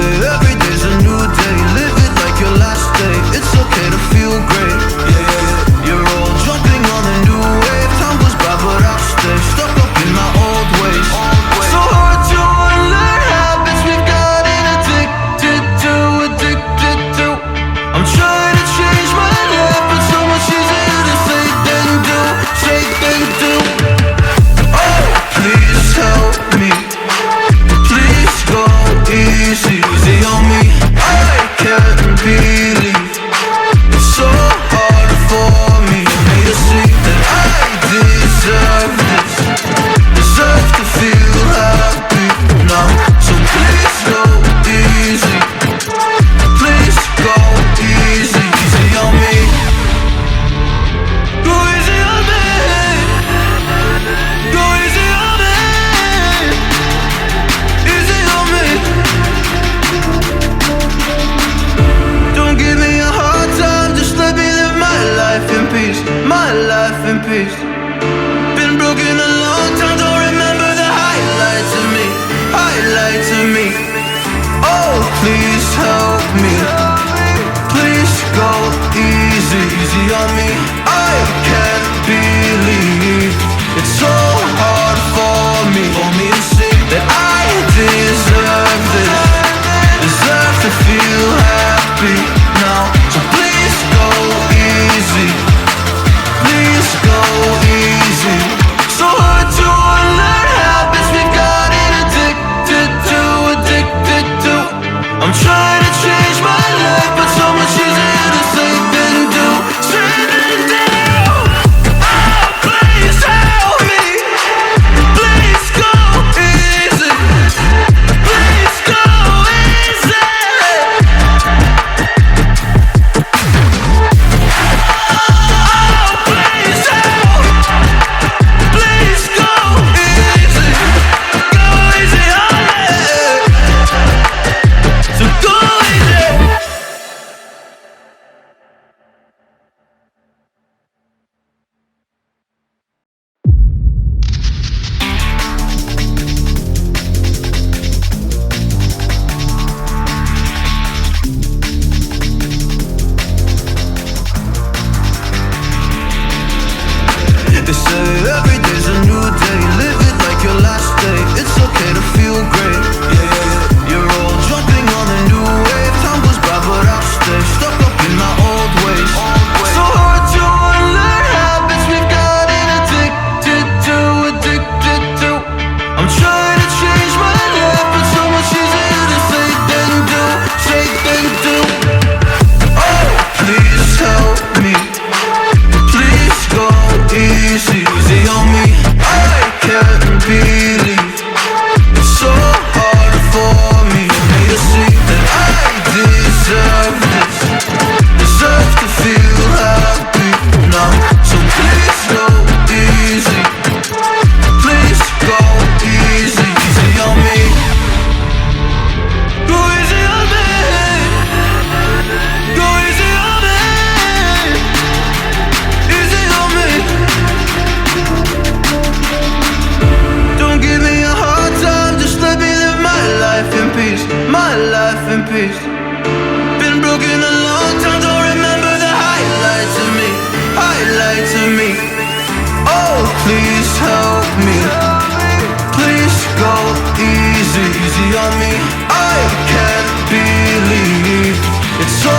say every day's a new day. Live it like your last day. It's okay to feel great. Yeah, you're all jumping on a new wave. Time goes by but I'll stay stuck up in my old ways. So hard to unlearn habits we've gotten addicted to. I'm trying to change my life, but so much easier to say than do. Say than do. Oh, please help me. Please go easy on me. I can't believe it's so hard for me to see that I deserve this. Deserve to feel happy now. So please go easy. Please go easy on me. Go easy on me. Go easy on me. Easy on me. Don't give me a hard time, just let me live my life in peace. My life in peace. Been broken a long time, don't remember the highlights of me. Highlights of me. Oh, please help me. Please go easy on me. I can't believe it's so hard for me to see that I deserve this. Deserve to feel happy now. So please go easy. Please go easy. So hard to unlearn habits we've gotten addicted to. I'm trying to change my life, but so much easier to say than do. Say than do. Oh, please help me. Please go easy. Please go easy. Oh, please help. Please go easy. Go easy on it. So go easy. They say every day's a new day. Live it like your last day. It's okay to feel great. Yeah, you're all jumping on a new wave. Time goes by but I'll stay stuck up in my old ways. So hard to unlearn habits we've gotten addicted to. I'm trying to change my life, but so much easier to say than do. Say than do. Oh, please help me. Please go easy on me. I can't believe it's so hard for me to see that I deserve this. Deserve to feel happy now. So please go easy. Please go easy on me. Go easy on me. Go easy on me. Easy on me. Don't give me a hard time, just let me live my life in peace. My life in peace. Been broken a long time, don't remember the highlights of me. Highlights of me. Oh, please help me. Please go easy on me. I can't believe it's so